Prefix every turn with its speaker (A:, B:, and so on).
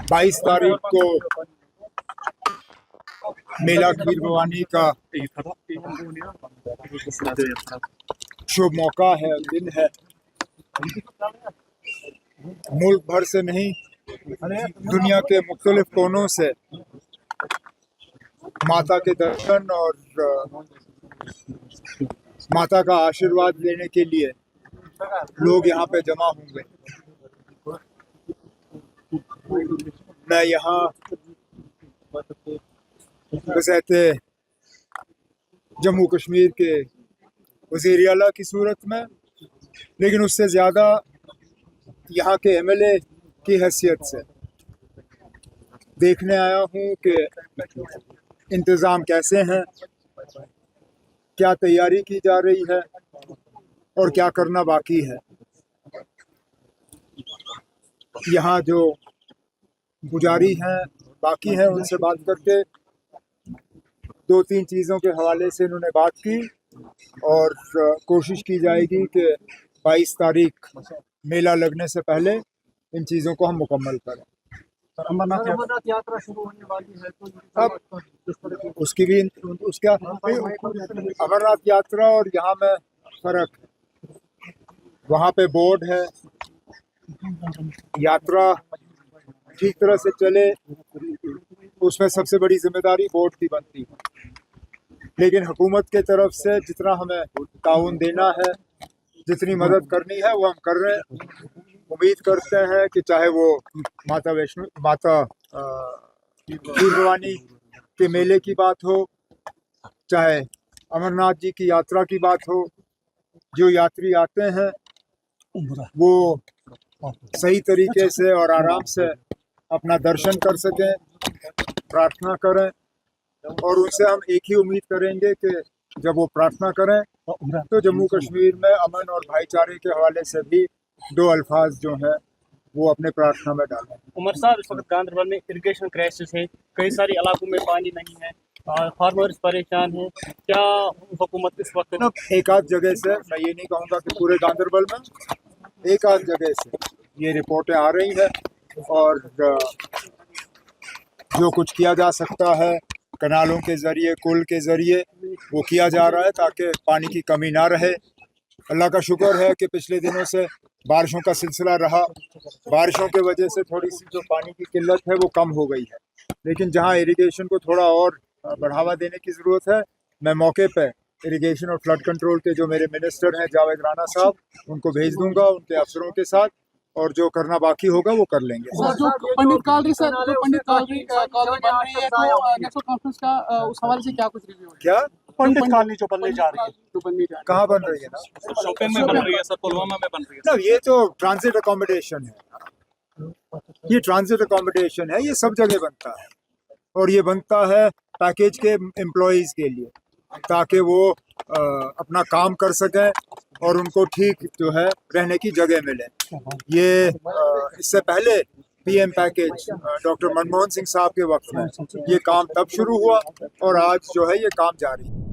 A: 22 तारीख को मेला खीर भवानी का शुभ मौका है, दिन है। मुल्क भर से नहीं, दुनिया के मुख्तलिफ कोनों से माता के दर्शन और माता का आशीर्वाद लेने के लिए लोग यहाँ पे जमा होंगे। मैं यहाँ वज़ीर जम्मू कश्मीर के वज़ीर आला की सूरत में, लेकिन उससे ज़्यादा यहाँ के एमएलए की हैसियत से देखने आया हूँ कि इंतज़ाम कैसे हैं, क्या तैयारी की जा रही है और क्या करना बाकी है। यहाँ जो पुजारी हैं, बाकी हैं, उनसे बात करके 2-3 चीज़ों के हवाले से इन्होंने बात की और कोशिश की जाएगी कि 22 तारीख मेला लगने से पहले इन चीज़ों को हम मुकम्मल करें।
B: अमरनाथ यात्रा शुरू होने वाली है, तो
A: अब उसकी भी उसका अमरनाथ यात्रा और यहाँ में फ़र्क है। वहाँ पे बोर्ड है, यात्रा ठीक तरह से चले उसमें सबसे बड़ी जिम्मेदारी बोर्ड की बनती है, लेकिन हुकूमत के तरफ से जितना हमें ताउन देना है, जितनी मदद करनी है वो हम कर रहे हैं। उम्मीद करते हैं कि चाहे वो माता खीर भवानी के मेले की बात हो, चाहे अमरनाथ जी की यात्रा की बात हो, जो यात्री आते हैं वो सही तरीके से और आराम से अपना दर्शन कर सकें, प्रार्थना करें। और उनसे हम एक ही उम्मीद करेंगे कि जब वो प्रार्थना करें तो जम्मू कश्मीर में अमन और भाईचारे के हवाले से भी 2 अल्फाज जो हैं वो अपने प्रार्थना में डालें।
B: उमर साहब, इस वक्त गांधरबल में इरिगेशन क्राइसिस है, कई सारे इलाकों में पानी नहीं है, फार्मर्स परेशान हैं। क्या हुकूमत इस वक्त
A: एक आध जगह से, मैं ये नहीं कहूँगा कि पूरे गांधरबल में, एक आध जगह से ये रिपोर्टें आ रही हैं और जो कुछ किया जा सकता है कनालों के ज़रिए, कुल के ज़रिए, वो किया जा रहा है ताकि पानी की कमी ना रहे। अल्लाह का शुक्र है कि पिछले दिनों से बारिशों का सिलसिला रहा, बारिशों के वजह से थोड़ी सी जो पानी की किल्लत है वो कम हो गई है, लेकिन जहां इरिगेशन को थोड़ा और बढ़ावा देने की ज़रूरत है, मैं मौके पे इरिगेशन और फ्लड कंट्रोल के जो मेरे मिनिस्टर हैं जावेद राना साहब, उनको भेज दूंगा उनके अफसरों के साथ, और जो करना बाकी होगा वो कर लेंगे।
C: जो पंडित कालरी सर, जो पंडित कालरी कॉलोनी बन रही है, तो नेशनल कॉन्फ्रेंस का उस हवाले से क्या कुछ रिव्यू है?
A: क्या
C: पंडित कॉलोनी जो बनने जा रही है,
A: कहाँ बन रही है? ना
B: शोपियां में बन रही है सर, पुलवामा में बन रही है।
A: ना, ये तो ट्रांजिट अकोमोडेशन है, ये ट्रांजिट अकोमोडेशन है, ये सब जगह बनता है और ये बनता है पैकेज के एम्प्लॉयज़ के लिए, ताकि वो अपना काम कर सकें और उनको ठीक जो है रहने की जगह मिले। ये इससे पहले PM package doctor Manmohan Singh साहब के वक्त में ये काम तब शुरू हुआ और आज जो है ये काम जारी है।